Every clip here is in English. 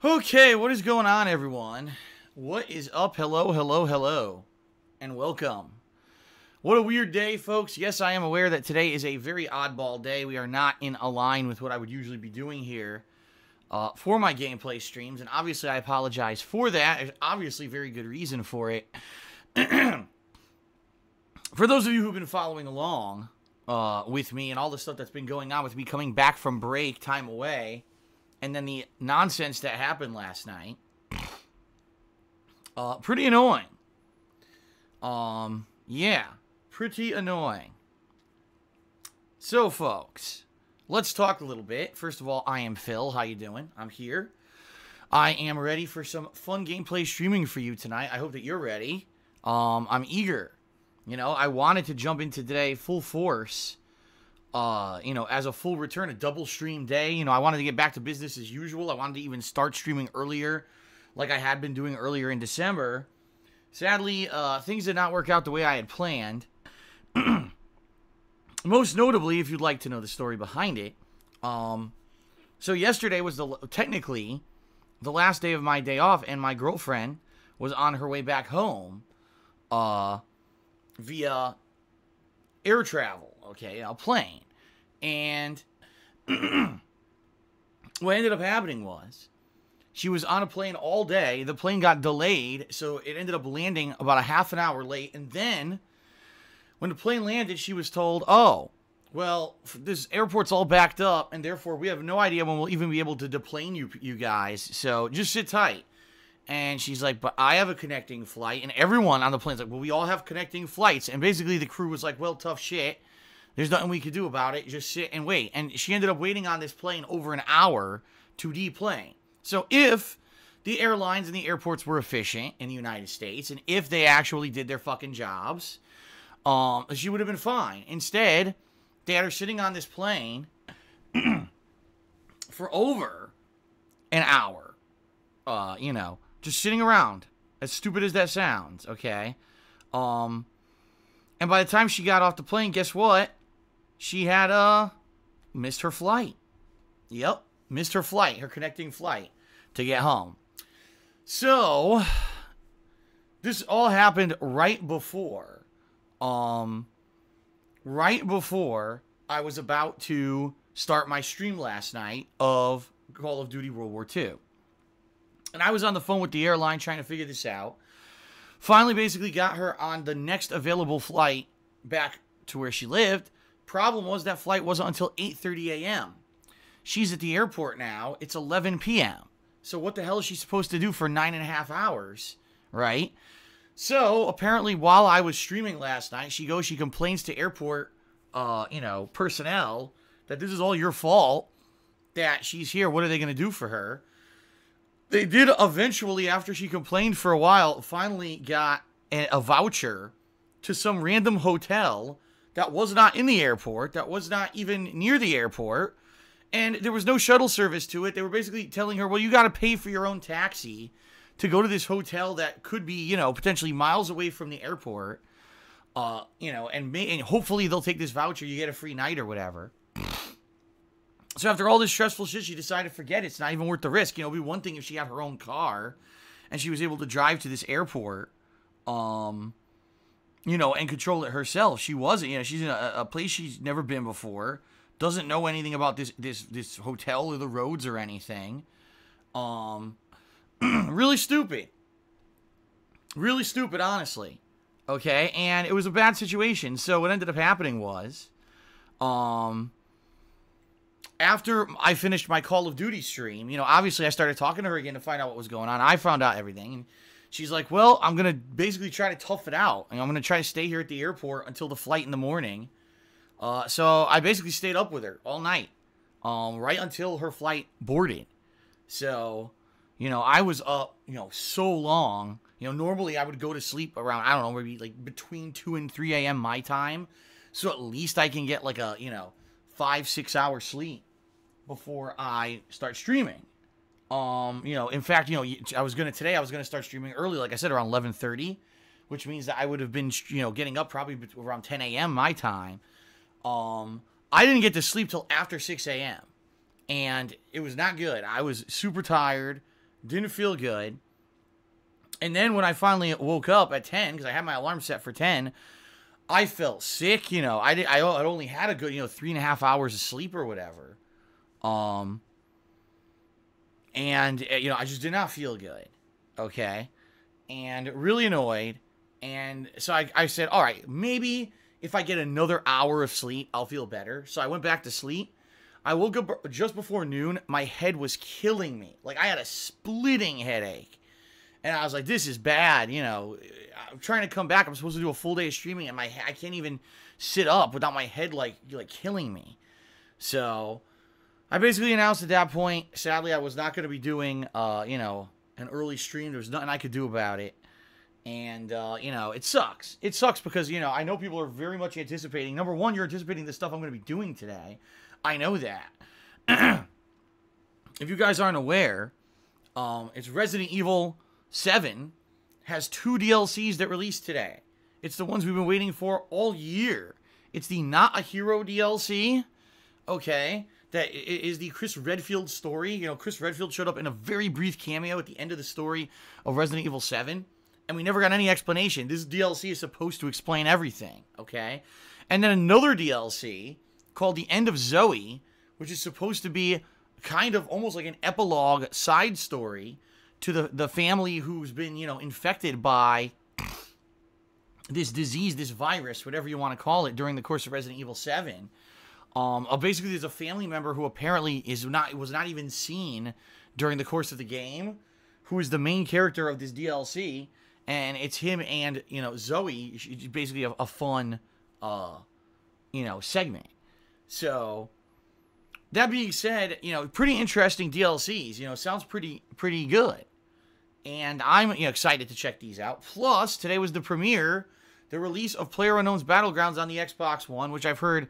Okay, what is going on, everyone? What is up? Hello, hello, hello, and welcome. What a weird day, folks. Yes, I am aware that today is a very oddball day. We are not in line with what I would usually be doing here for my gameplay streams, and obviously I apologize for that. There's obviously very good reason for it. For those of you who've been following along with me and all the stuff that's been going on with me coming back from break, time away, and then the nonsense that happened last night, pretty annoying. Yeah, pretty annoying. So, folks, let's talk a little bit. First of all, I am Phil. How you doing? I'm here. I am ready for some fun gameplay streaming for you tonight. I hope that you're ready. I'm eager. You know, I wanted to jump into today full force. As a full return, a double stream day. I wanted to get back to business as usual. I wanted to even start streaming earlier, like I had been doing earlier in December. Sadly, things did not work out the way I had planned. Most notably, if you'd like to know the story behind it. So yesterday was technically the last day of my day off, and my girlfriend was on her way back home via air travel, a plane. And what ended up happening was she was on a plane all day. The plane got delayed, so it ended up landing about a half an hour late. And then when the plane landed, she was told, oh, well, this airport's all backed up, and therefore we have no idea when we'll even be able to deplane you guys. So just sit tight. And she's like, but I have a connecting flight. And everyone on the plane's like, well, we all have connecting flights. And basically the crew was like, well, tough shit. There's nothing we could do about it. Just sit and wait. And she ended up waiting on this plane over an hour to deplane. So if the airlines and the airports were efficient in the United States, and if they actually did their fucking jobs, she would have been fine. Instead, they had her sitting on this plane for over an hour. Just sitting around. As stupid as that sounds, okay? And by the time she got off the plane, guess what? She had, missed her flight. Yep, missed her flight, her connecting flight to get home. So, this all happened right before I was about to start my stream last night of Call of Duty World War II. And I was on the phone with the airline trying to figure this out. Finally, basically got her on the next available flight back to where she lived. Problem was that flight wasn't until 8:30 a.m. She's at the airport now. It's 11 p.m. So what the hell is she supposed to do for 9.5 hours, right? So apparently while I was streaming last night, she complains to airport, personnel that this is all your fault, that she's here. What are they going to do for her? They did eventually, after she complained for a while, finally got a voucher to some random hotel that was not in the airport, that was not even near the airport, and there was no shuttle service to it. They were basically telling her, well, you got to pay for your own taxi to go to this hotel that could be, potentially miles away from the airport, and hopefully they'll take this voucher, you get a free night or whatever. So after all this stressful shit, she decided to forget it. It's not even worth the risk. It'd be one thing if she had her own car and she was able to drive to this airport, and control it herself. She wasn't. She's in a place she's never been before, doesn't know anything about this hotel or the roads or anything. Really stupid. Really stupid, honestly. Okay, and it was a bad situation. So what ended up happening was, after I finished my Call of Duty stream, obviously I started talking to her again to find out what was going on. I found out everything. And she's like, well, I'm going to basically try to tough it out. And I'm going to try to stay here at the airport until the flight in the morning. So I basically stayed up with her all night, right until her flight boarded. So, I was up, so long. Normally I would go to sleep around, I don't know, maybe like between 2 and 3 a.m. my time. So at least I can get like a, 5-6 hour sleep before I start streaming. In fact, I was going to start streaming early, like I said, around 11:30, which means that I would have been, getting up probably around 10 a.m. my time. I didn't get to sleep till after 6 a.m. And it was not good. I was super tired. Didn't feel good. And then when I finally woke up at 10, because I had my alarm set for 10, I felt sick. You know, I'd only had a good, 3.5 hours of sleep or whatever. And, I just did not feel good. Okay. And really annoyed. And so I said, all right, maybe if I get another hour of sleep, I'll feel better. So I went back to sleep. I woke up just before noon. My head was killing me. Like, I had a splitting headache. And I was like, this is bad. I'm trying to come back. I'm supposed to do a full day of streaming, and I can't even sit up without my head, like killing me. So I basically announced at that point, sadly, I was not going to be doing, an early stream. There was nothing I could do about it. And, it sucks. It sucks because, I know people are very much anticipating. Number one, you're anticipating the stuff I'm going to be doing today. I know that. If you guys aren't aware, it's Resident Evil 7 has 2 DLCs that released today. It's the ones we've been waiting for all year. It's the Not a Hero DLC, okay? That is the Chris Redfield story. Chris Redfield showed up in a very brief cameo at the end of the story of Resident Evil 7. And we never got any explanation. This DLC is supposed to explain everything, okay? And then another DLC called The End of Zoe, which is supposed to be kind of almost like an epilogue side story to the family who's been, infected by this disease, this virus, whatever you want to call it, during the course of Resident Evil 7. Basically, there's a family member who apparently was not even seen during the course of the game, who is the main character of this DLC. And it's him and, Zoe, basically a fun, segment. So, that being said, pretty interesting DLCs. Sounds pretty good. And I'm excited to check these out. Plus, today was the premiere, the release of PlayerUnknown's Battlegrounds on the Xbox One, which I've heard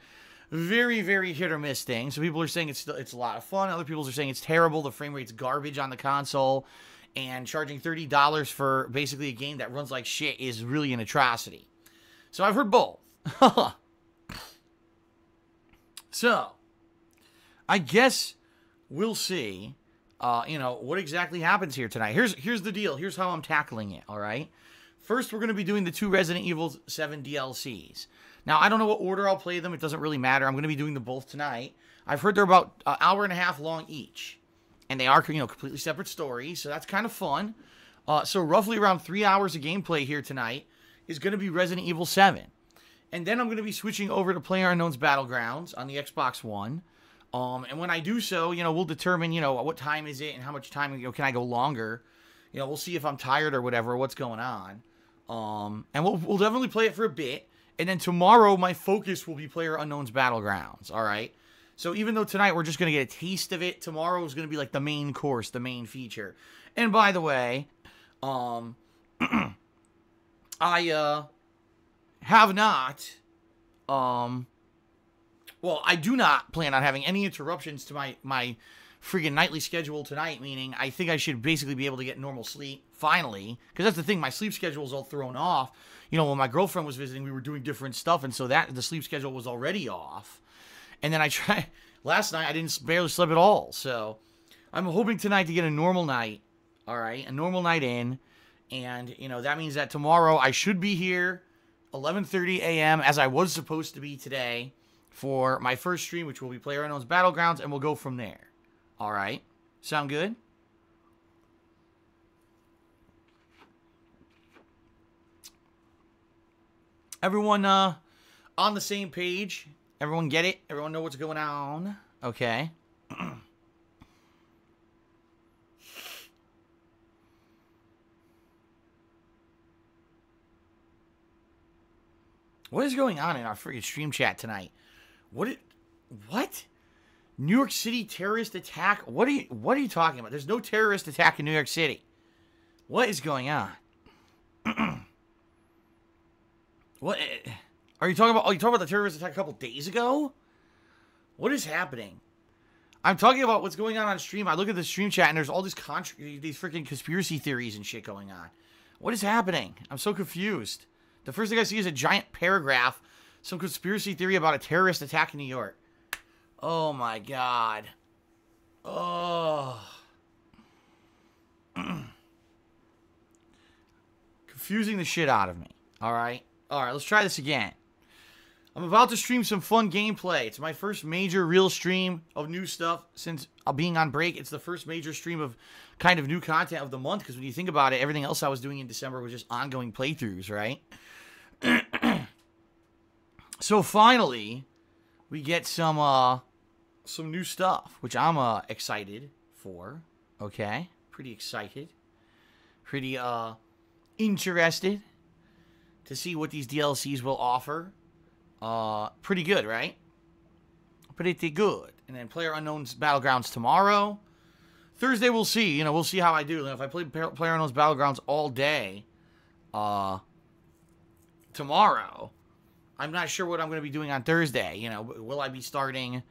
very, very hit or miss things. So people are saying it's a lot of fun. Other people are saying it's terrible. The frame rate's garbage on the console. And charging $30 for basically a game that runs like shit is really an atrocity. So I've heard both. So, I guess we'll see, what exactly happens here tonight. Here's the deal. Here's how I'm tackling it, all right? First, we're going to be doing the 2 Resident Evil 7 DLCs. Now, I don't know what order I'll play them. It doesn't really matter. I'm going to be doing them both tonight. I've heard they're about an hour and a half long each. And they are, completely separate stories, so that's kind of fun. So roughly around 3 hours of gameplay here tonight is going to be Resident Evil 7. And then I'm going to be switching over to PlayerUnknown's Battlegrounds on the Xbox One. And when I do so, we'll determine, what time is it and how much time, can I go longer. We'll see if I'm tired or whatever, what's going on. And we'll definitely play it for a bit. And then tomorrow, my focus will be PlayerUnknown's Battlegrounds, all right? So even though tonight we're just going to get a taste of it, tomorrow is going to be like the main course, the main feature. And by the way, I have not, I do not plan on having any interruptions to my freaking nightly schedule tonight, meaning I think I should basically be able to get normal sleep, finally. Because that's the thing, my sleep schedule is all thrown off. When my girlfriend was visiting, we were doing different stuff, and so the sleep schedule was already off. And then last night I barely slept at all. So I'm hoping tonight to get a normal night. All right. A normal night in. And, that means that tomorrow I should be here 11:30 a.m. as I was supposed to be today for my first stream, which will be PlayerUnknown's Battlegrounds. And we'll go from there. All right. Sound good? Everyone on the same page? Everyone get it? Everyone know what's going on? Okay. What is going on in our freaking stream chat tonight? What? New York City terrorist attack? What are you talking about? There's no terrorist attack in New York City. What is going on? What? Are you talking about? Oh, you talking about the terrorist attack a couple days ago? What is happening? I'm talking about what's going on stream. I look at the stream chat and there's all these freaking conspiracy theories and shit going on. What is happening? I'm so confused. The first thing I see is a giant paragraph, some conspiracy theory about a terrorist attack in New York. Oh my god. Oh. confusing the shit out of me. All right, let's try this again. I'm about to stream some fun gameplay. It's my first major real stream of new stuff since being on break. It's the first major stream of kind of new content of the month, because when you think about it, everything else I was doing in December was just ongoing playthroughs, right? So finally, we get some new stuff, which I'm excited for. Okay, pretty excited, pretty interested to see what these DLCs will offer. Pretty good, right? Pretty good. And then PlayerUnknown's Battlegrounds tomorrow. Thursday we'll see. We'll see how I do. And if I play PlayerUnknown's Battlegrounds all day, tomorrow, I'm not sure what I'm going to be doing on Thursday. Will I be starting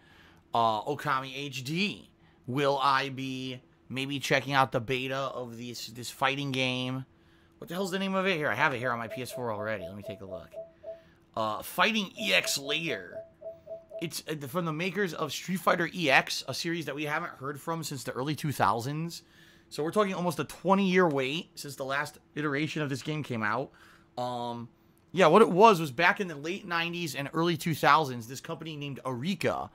Okami HD? Will I be maybe checking out the beta of this fighting game? What the hell's the name of it? Here, I have it here on my PS4 already. Let me take a look. Fighting EX Later. It's from the makers of Street Fighter EX, a series that we haven't heard from since the early 2000s. So we're talking almost a 20-year wait since the last iteration of this game came out. Yeah, what it was back in the late 90s and early 2000s, this company named Eureka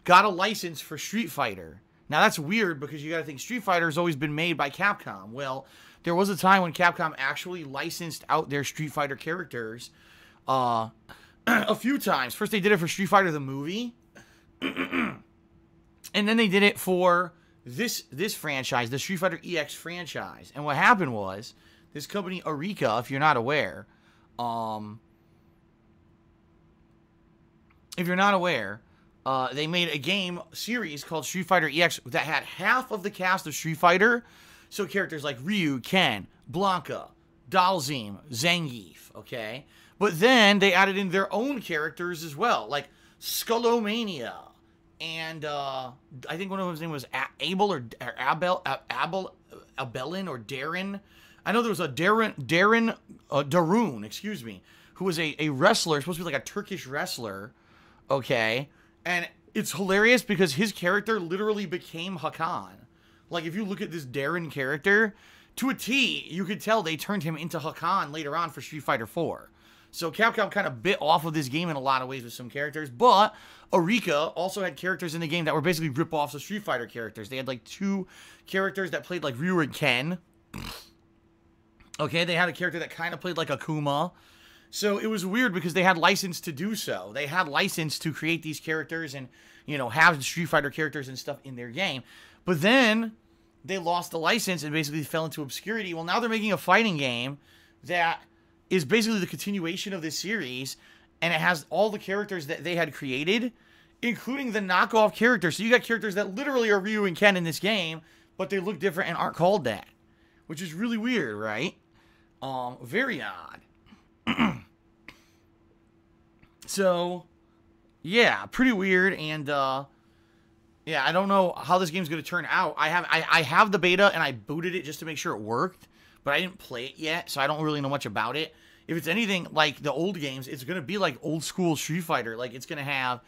got a license for Street Fighter. Now, that's weird because you got to think Street Fighter has always been made by Capcom. Well, there was a time when Capcom actually licensed out their Street Fighter characters a few times. First, they did it for Street Fighter the movie, and then they did it for this franchise, the Street Fighter EX franchise. And what happened was, this company Eureka, if you're not aware, they made a game series called Street Fighter EX that had half of the cast of Street Fighter. So characters like Ryu, Ken, Blanka, Dhalsim, Zangief, okay? But then they added in their own characters as well, like Skullomania, and I think one of them's name was Abel or Abelin or Darren. I know there was a Darun, excuse me, who was a wrestler, supposed to be like a Turkish wrestler, okay? And it's hilarious because his character literally became Hakan. Like, if you look at this Darren character, to a T, you could tell they turned him into Hakan later on for Street Fighter 4. So Capcom kind of bit off of this game in a lot of ways with some characters, but Eureka also had characters in the game that were basically rip-offs of Street Fighter characters. They had like 2 characters that played like Ryu and Ken. Okay, they had a character that kind of played like Akuma. So it was weird because they had license to do so. They had license to create these characters and, have the Street Fighter characters and stuff in their game. But then they lost the license and basically fell into obscurity. Well, now they're making a fighting game that is basically the continuation of this series, and it has all the characters that they had created, including the knockoff characters. So you got characters that literally are Ryu and Ken in this game, but they look different and aren't called that, which is really weird, right? Very odd. So, yeah, pretty weird, and yeah, I don't know how this game's going to turn out. I have the beta, and I booted it just to make sure it worked, but I didn't play it yet, so I don't really know much about it. If it's anything like the old games, it's going to be like old school Street Fighter. Like, it's going to have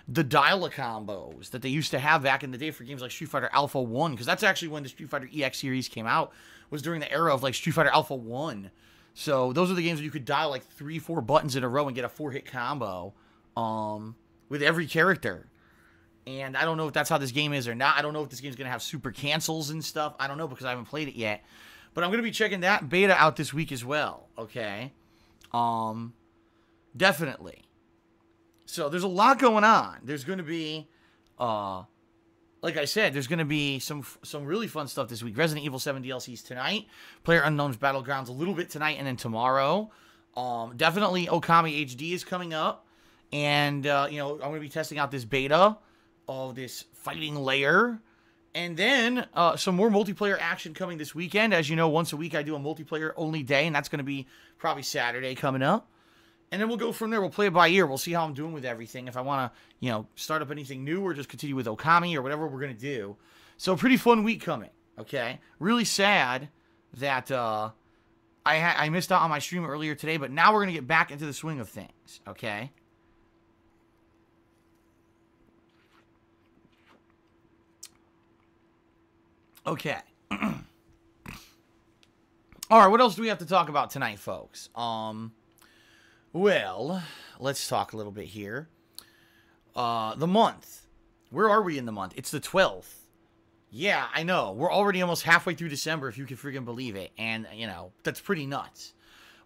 the dial combos that they used to have back in the day for games like Street Fighter Alpha 1, because that's actually when the Street Fighter EX series came out, was during the era of like Street Fighter Alpha 1. So those are the games where you could dial like 3-4 buttons in a row and get a 4-hit combo with every character. And I don't know if that's how this game is or not. I don't know if this game's going to have super cancels and stuff. I don't know because I haven't played it yet. But I'm going to be checking that beta out this week as well, okay? Definitely. So there's a lot going on. There's going to be, like I said, there's going to be some really fun stuff this week. Resident Evil 7 DLCs tonight. PlayerUnknown's Battlegrounds a little bit tonight and then tomorrow. Definitely Okami HD is coming up. And, I'm going to be testing out this beta of this fighting layer. And then some more multiplayer action coming this weekend. As you know, once a week I do a multiplayer-only day, and that's going to be probably Saturday coming up. And then we'll go from there. We'll play it by ear. We'll see how I'm doing with everything. If I want to, start up anything new or just continue with Okami or whatever we're going to do. So, pretty fun week coming, okay? Really sad that I missed out on my stream earlier today, but now we're going to get back into the swing of things, okay? Okay. All right, what else do we have to talk about tonight, folks? Well, let's talk a little bit here. The month. Where are we in the month? It's the 12th. Yeah, I know. We're already almost halfway through December, if you can freaking believe it. And, you know, that's pretty nuts.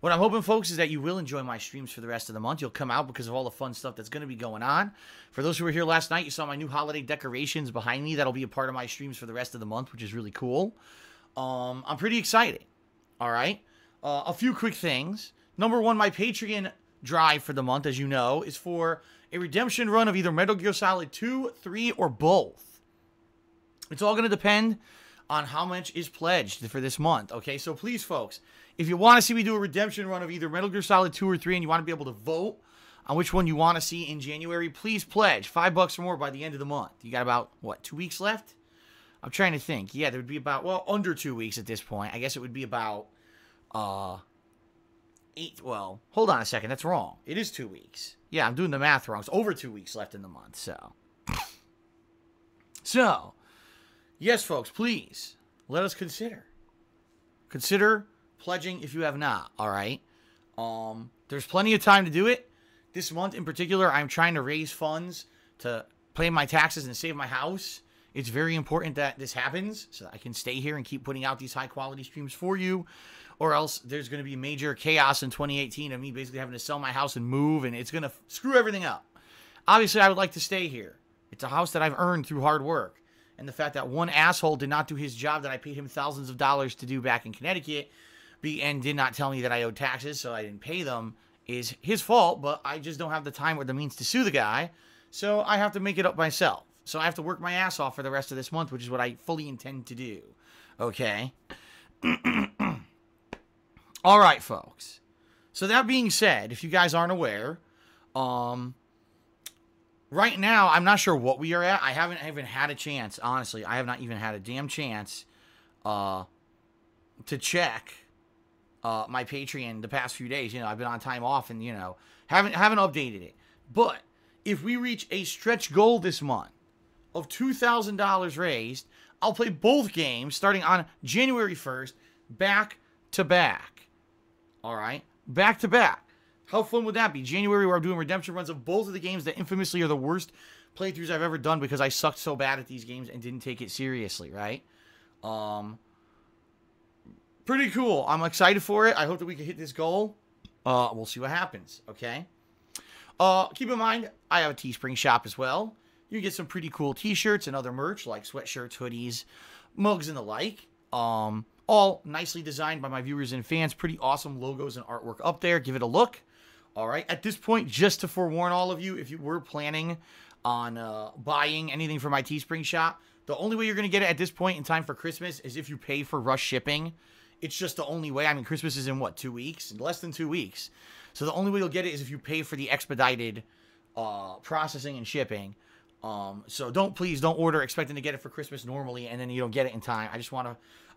What I'm hoping, folks, is that you will enjoy my streams for the rest of the month. You'll come out because of all the fun stuff that's going to be going on. For those who were here last night, you saw my new holiday decorations behind me. That'll be a part of my streams for the rest of the month, which is really cool. I'm pretty excited. All right? A few quick things. Number one, my Patreon drive for the month, as you know, is for a redemption run of either Metal Gear Solid 2, 3, or both. It's all going to depend on how much is pledged for this month, okay? So please, folks, if you want to see me do a redemption run of either Metal Gear Solid 2 or 3 and you want to be able to vote on which one you want to see in January, please pledge $5 or more by the end of the month. You got about, what, 2 weeks left? I'm trying to think. Yeah, there would be about, well, under 2 weeks at this point. I guess it would be about, 8, well, hold on a second. That's wrong. It is 2 weeks. Yeah, I'm doing the math wrong. It's over 2 weeks left in the month, so. So, yes, folks, please, let us consider. Consider pledging if you have not, all right? There's plenty of time to do it. This month in particular, I'm trying to raise funds to pay my taxes and save my house. It's very important that this happens so that I can stay here and keep putting out these high-quality streams for you, or else there's going to be major chaos in 2018 of me basically having to sell my house and move, and it's going to screw everything up. Obviously, I would like to stay here. It's a house that I've earned through hard work, and the fact that one asshole did not do his job that I paid him thousands of dollars to do back in Connecticut and did not tell me that I owed taxes, so I didn't pay them, is his fault, but I just don't have the time or the means to sue the guy, so I have to make it up myself. So I have to work my ass off for the rest of this month, which is what I fully intend to do. Okay? All right, folks. So that being said, if you guys aren't aware, right now, I'm not sure what we are at. I haven't even had a chance, honestly. I have not even had a damn chance to check my Patreon the past few days. You know, I've been on time off and, you know, haven't updated it. But if we reach a stretch goal this month of $2,000 raised, I'll play both games starting on January 1st, back to back. All right? Back to back. How fun would that be? January, where I'm doing redemption runs of both of the games that infamously are the worst playthroughs I've ever done because I sucked so bad at these games and didn't take it seriously, right? Pretty cool. I'm excited for it. I hope that we can hit this goal. We'll see what happens, okay? Keep in mind, I have a Teespring shop as well. You can get some pretty cool t-shirts and other merch like sweatshirts, hoodies, mugs, and the like. All nicely designed by my viewers and fans. Pretty awesome logos and artwork up there. Give it a look. All right. At this point, just to forewarn all of you, if you were planning on buying anything from my Teespring shop, the only way you're going to get it at this point in time for Christmas is if you pay for rush shipping. It's just the only way. I mean, Christmas is in, what, 2 weeks? Less than 2 weeks. So the only way you'll get it is if you pay for the expedited processing and shipping. So please don't order expecting to get it for Christmas normally and then you don't get it in time. I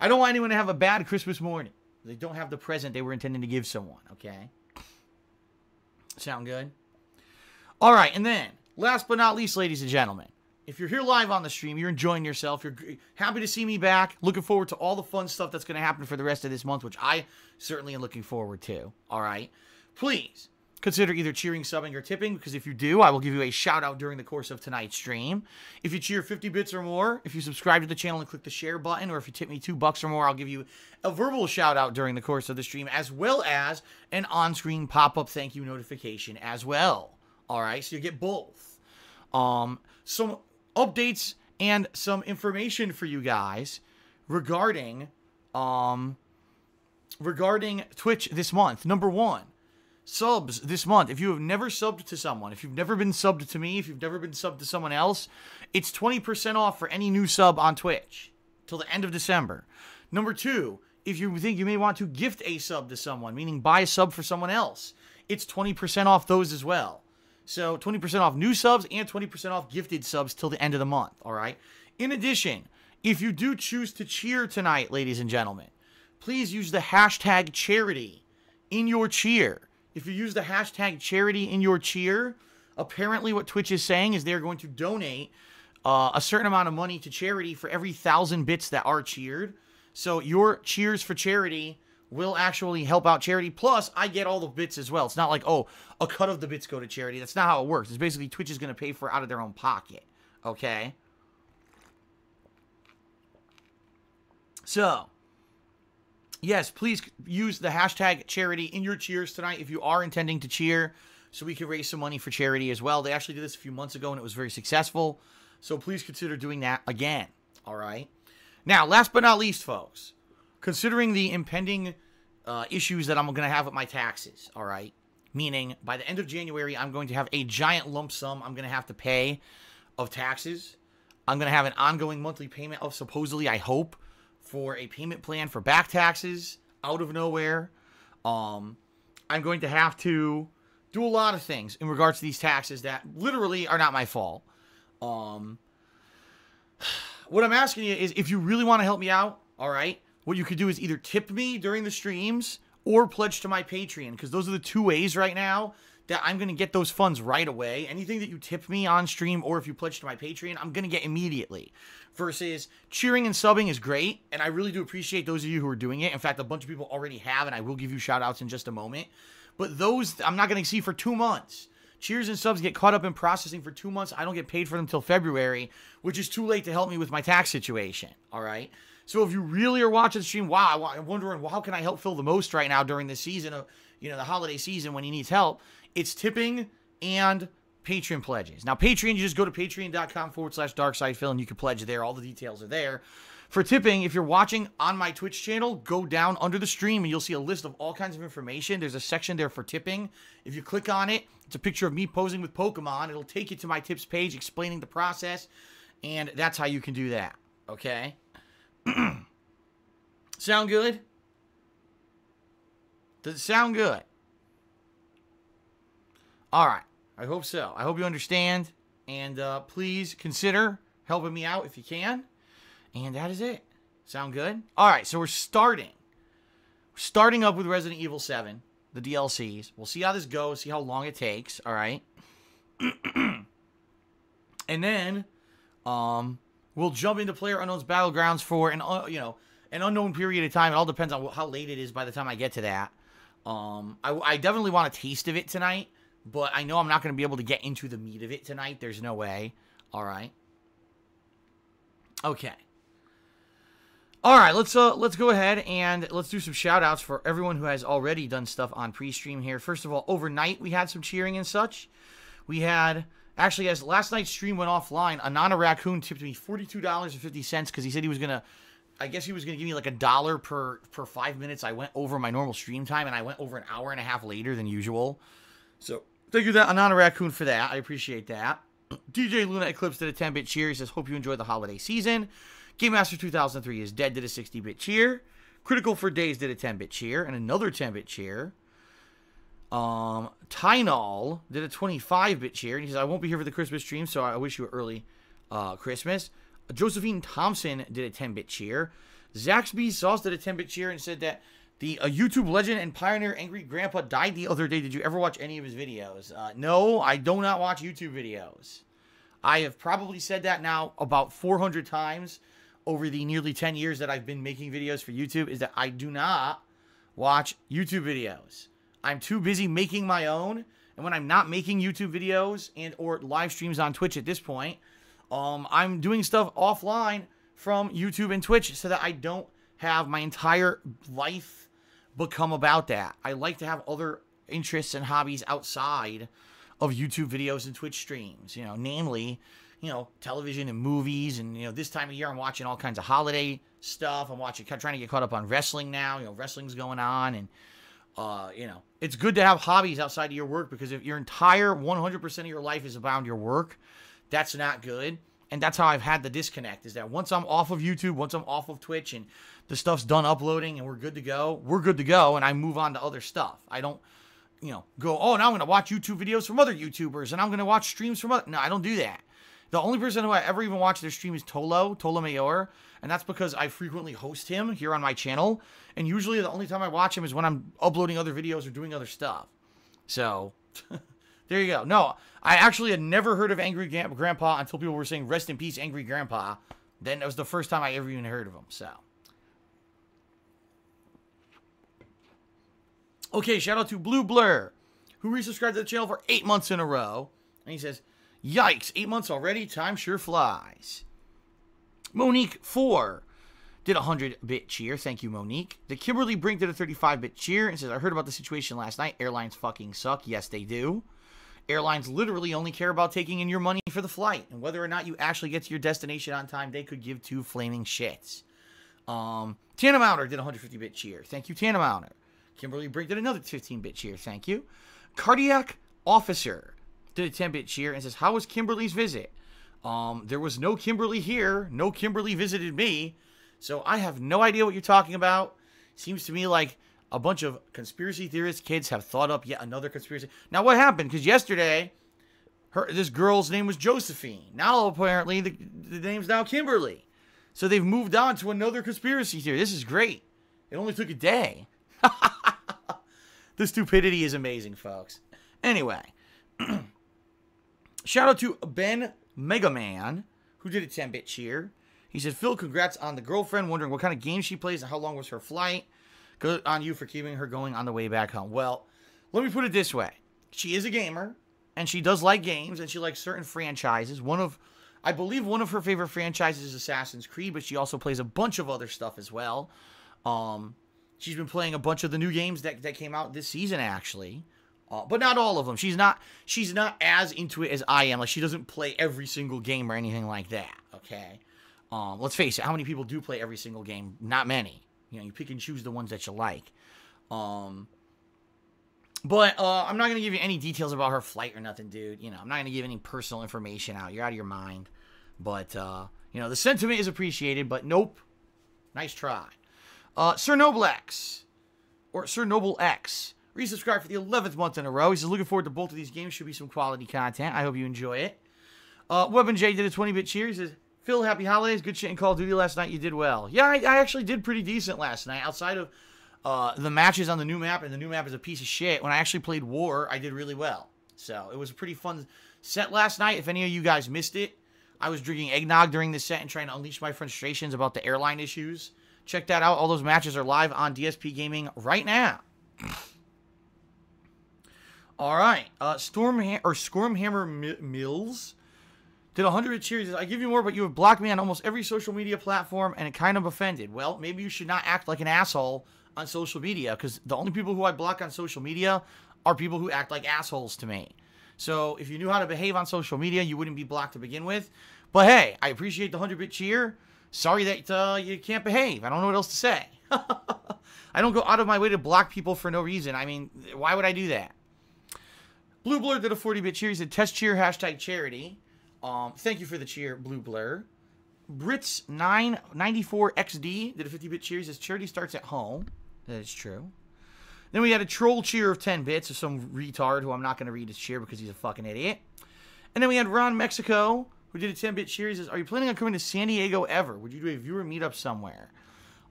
don't want anyone to have a bad Christmas morning. They don't have the present they were intending to give someone, okay? Sound good? All right, and then, last but not least, ladies and gentlemen, if you're here live on the stream, you're enjoying yourself, you're happy to see me back, looking forward to all the fun stuff that's going to happen for the rest of this month, which I certainly am looking forward to, all right? Please consider either cheering, subbing, or tipping, because if you do, I will give you a shout-out during the course of tonight's stream. If you cheer 50 bits or more, if you subscribe to the channel and click the share button, or if you tip me $2 or more, I'll give you a verbal shout-out during the course of the stream, as well as an on-screen pop-up thank you notification as well. All right, so you get both. Some updates and some information for you guys regarding Twitch this month. Number one, subs this month. If you have never subbed to someone, if you've never been subbed to me, if you've never been subbed to someone else, it's 20% off for any new sub on Twitch till the end of December. Number two, if you think you may want to gift a sub to someone, meaning buy a sub for someone else, it's 20% off those as well. So 20% off new subs and 20% off gifted subs till the end of the month, all right? In addition, if you do choose to cheer tonight, ladies and gentlemen, please use the hashtag charity in your cheer. If you use the hashtag charity in your cheer, apparently what Twitch is saying is they're going to donate a certain amount of money to charity for every 1,000 bits that are cheered. So your cheers for charity will actually help out charity. Plus, I get all the bits as well. It's not like, oh, a cut of the bits go to charity. That's not how it works. It's basically Twitch is going to pay for it out of their own pocket. Okay? So, yes, please use the hashtag charity in your cheers tonight if you are intending to cheer, so we can raise some money for charity as well. They actually did this a few months ago, and it was very successful. So please consider doing that again. All right? Now, last but not least, folks, considering the impending issues that I'm going to have with my taxes, all right? Meaning, by the end of January, I'm going to have a giant lump sum I'm going to have to pay of taxes. I'm going to have an ongoing monthly payment of, supposedly, I hope, for a payment plan for back taxes out of nowhere. I'm going to have to do a lot of things in regards to these taxes that literally are not my fault. What I'm asking you is, if you really want to help me out, all right, what you could do is either tip me during the streams or pledge to my Patreon, because those are the two ways right now that I'm going to get those funds right away. Anything that you tip me on stream or if you pledge to my Patreon, I'm going to get immediately. Versus cheering and subbing is great, and I really do appreciate those of you who are doing it. In fact, a bunch of people already have, and I will give you shout-outs in just a moment. But those, I'm not going to see for 2 months. Cheers and subs get caught up in processing for 2 months. I don't get paid for them until February, which is too late to help me with my tax situation, all right? So if you really are watching the stream, wow, I'm wondering, well, how can I help Phil the most right now during this season of, the holiday season when he needs help? It's tipping and Patreon pledges. Now, Patreon, you just go to patreon.com/darksidephil and you can pledge there. All the details are there. For tipping, if you're watching on my Twitch channel, go down under the stream and you'll see a list of all kinds of information. There's a section there for tipping. If you click on it, it's a picture of me posing with Pokemon. It'll take you to my tips page explaining the process, and that's how you can do that, okay? Sound good? Does it sound good? All right. I hope so. I hope you understand. And please consider helping me out if you can. And that is it. Sound good? All right. So we're starting. We're starting up with Resident Evil 7, the DLCs. We'll see how this goes. See how long it takes. All right. And then we'll jump into PlayerUnknown's Battlegrounds for an unknown period of time. It all depends on how late it is by the time I get to that. I definitely want a taste of it tonight, but I know I'm not going to be able to get into the meat of it tonight. There's no way. All right. Okay. All right, let's go ahead and let's do some shout-outs for everyone who has already done stuff on pre-stream here. First of all, overnight we had some cheering and such. We had, actually, as last night's stream went offline, Anana Raccoon tipped me $42.50 because he said he was going to, I guess he was going to give me like $1 per 5 minutes. I went over my normal stream time, and I went over an hour and a half later than usual. So thank you, Anana Raccoon, for that. I appreciate that. DJ Luna Eclipse did a 10-bit cheer. He says, hope you enjoy the holiday season. Game Master 2003 is dead, did a 60-bit cheer. Critical for Days did a 10-bit cheer, and another 10-bit cheer. Tynol did a 25-bit cheer, and he says, I won't be here for the Christmas stream, so I wish you an early Christmas. Josephine Thompson did a 10-bit cheer. Zaxby Sauce did a 10-bit cheer and said that the YouTube legend and pioneer Angry Grandpa died the other day. Did you ever watch any of his videos? No, I do not watch YouTube videos. I have probably said that now about 400 times over the nearly 10 years that I've been making videos for YouTube, is that I do not watch YouTube videos. I'm too busy making my own, and when I'm not making YouTube videos and or live streams on Twitch at this point, I'm doing stuff offline from YouTube and Twitch so that I don't have my entire life become about that. I like to have other interests and hobbies outside of YouTube videos and Twitch streams, namely, television and movies. And, this time of year, I'm watching all kinds of holiday stuff. I'm trying to get caught up on wrestling now. Wrestling's going on. And, it's good to have hobbies outside of your work, because if your entire 100% of your life is about your work, that's not good. And that's how I've had the disconnect, is that once I'm off of YouTube, once I'm off of Twitch, and the stuff's done uploading and we're good to go, and I move on to other stuff. I don't, go, oh, now I'm going to watch YouTube videos from other YouTubers, and I'm going to watch streams from other... No, I don't do that. The only person who I ever even watch their stream is Tola Mayor, and that's because I frequently host him here on my channel, and usually the only time I watch him is when I'm uploading other videos or doing other stuff. So, there you go. No, I actually had never heard of Angry Grandpa until people were saying, rest in peace, Angry Grandpa. Then that was the first time I ever even heard of him, so. Okay, shout out to Blue Blur, who resubscribed to the channel for 8 months in a row. And he says, yikes, 8 months already? Time sure flies. Monique4 did a 100-bit cheer. Thank you, Monique. The Kimberly Brink did a 35-bit cheer and says, I heard about the situation last night. Airlines fucking suck. Yes, they do. Airlines literally only care about taking in your money for the flight. And whether or not you actually get to your destination on time, they could give two flaming shits. Tanamounder did a 150-bit cheer. Thank you, Tanamounder. Kimberly Brink did another 15-bit cheer. Thank you. Cardiac Officer did a 10-bit cheer and says, how was Kimberly's visit? There was no Kimberly here. No Kimberly visited me. So I have no idea what you're talking about. Seems to me like a bunch of conspiracy theorist kids have thought up yet another conspiracy. Now, what happened? Because yesterday, this girl's name was Josephine. Now, apparently, the name's now Kimberly. So they've moved on to another conspiracy theory. This is great. It only took a day. The stupidity is amazing, folks. Anyway, shout out to Ben Megaman, who did a 10-bit cheer. He said, Phil, congrats on the girlfriend. Wondering what kind of game she plays and how long was her flight. Good on you for keeping her going on the way back home. Well, let me put it this way. She is a gamer, and she does like games, and she likes certain franchises. I believe one of her favorite franchises is Assassin's Creed, but she also plays a bunch of other stuff as well. She's been playing a bunch of the new games that came out this season, actually. But not all of them. She's not as into it as I am. Like, she doesn't play every single game or anything like that, okay? Let's face it, how many people do play every single game? Not many. You know, you pick and choose the ones that you like. But I'm not going to give you any details about her flight or nothing, dude. You know, I'm not going to give any personal information out. You're out of your mind. But, you know, the sentiment is appreciated, but nope. Nice try. Sir Noble X, or Sir Noble X, resubscribed for the 11th month in a row. He says, looking forward to both of these games. Should be some quality content. I hope you enjoy it. Weapon J did a 20-bit cheer. He says, Phil, happy holidays. Good shit in Call of Duty last night. You did well. Yeah, I actually did pretty decent last night. Outside of the matches on the new map, and the new map is a piece of shit, when I actually played War, I did really well. So, it was a pretty fun set last night. If any of you guys missed it, I was drinking eggnog during this set and trying to unleash my frustrations about the airline issues. Check that out. All those matches are live on DSPGaming right now. All right. Stormhammer Mills did 100 cheers. I give you more, but you have blocked me on almost every social media platform, and it kind of offended. Well, maybe you should not act like an asshole on social media, because the only people who I block on social media are people who act like assholes to me. So if you knew how to behave on social media, you wouldn't be blocked to begin with. But hey, I appreciate the 100-bit cheer. Sorry that you can't behave. I don't know what else to say. I don't go out of my way to block people for no reason. I mean, why would I do that? Blue Blur did a 40-bit cheer. He said, test cheer, hashtag charity. Thank you for the cheer, Blue Blur. Brits994XD did a 50-bit cheer. He says, charity starts at home. That is true. Then we had a troll cheer of 10 bits of some retard who I'm not going to read his cheer because he's a fucking idiot. And then we had Ron Mexico, who did a 10-bit cheer. He says, are you planning on coming to San Diego ever? Would you do a viewer meetup somewhere?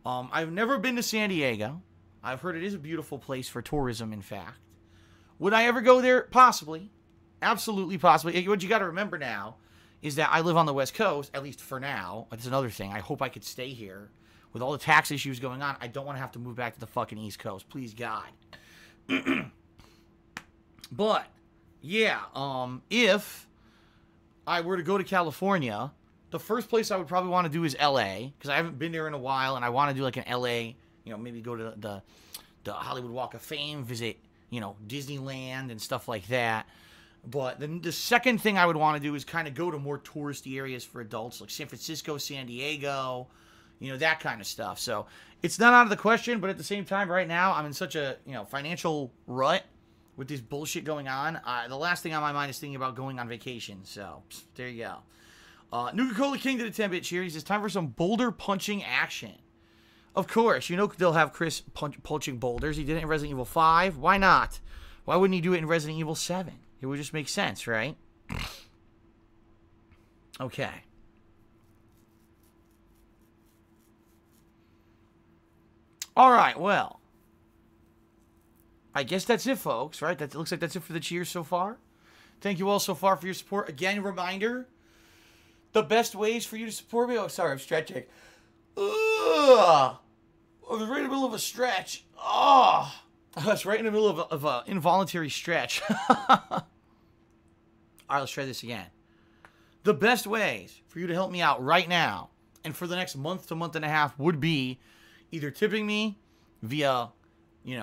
I've never been to San Diego. I've heard it is a beautiful place for tourism, in fact. Would I ever go there? Possibly. Absolutely possibly. What you got to remember now is that I live on the West Coast, at least for now. That's another thing. I hope I could stay here. With all the tax issues going on, I don't want to have to move back to the fucking East Coast. Please, God. But, yeah, if I were to go to California, the first place I would probably want to do is L.A., because I haven't been there in a while, and I want to do like an L.A., you know, maybe go to the Hollywood Walk of Fame, visit, you know, Disneyland and stuff like that. But then the second thing I would want to do is kind of go to more touristy areas for adults, like San Francisco, San Diego, you know, that kind of stuff. So it's not out of the question, but at the same time, right now, I'm in such a, you know, financial rut with this bullshit going on. The last thing on my mind is thinking about going on vacation. So there you go. Nuka-Cola King did a 10-bit cheer. He says, time for some boulder punching action. Of course, you know they'll have Chris punching boulders. He did it in Resident Evil 5. Why not? Why wouldn't he do it in Resident Evil 7? It would just make sense, right? Okay. All right, well. I guess that's it, folks, right? That looks like that's it for the cheers so far. Thank you all so far for your support. Again, reminder, the best ways for you to support me... Oh, sorry, I'm stretching. Ugh! I was right in the middle of a stretch. Oh! Oh, it's right in the middle of an involuntary stretch. All right, let's try this again. The best ways for you to help me out right now and for the next month to month and a half would be either tipping me via,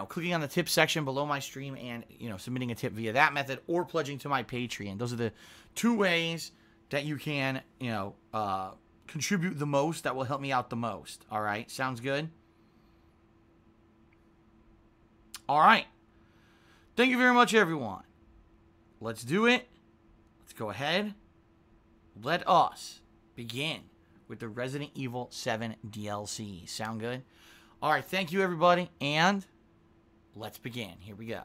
clicking on the tip section below my stream and, submitting a tip via that method, or pledging to my Patreon. Those are the two ways that you can, contribute the most, that will help me out the most. All right, sounds good? All right. Thank you very much, everyone. Let's do it. Let's go ahead. Let us begin with the Resident Evil 7 DLC. Sound good? All right, thank you, everybody, and let's begin. Here we go.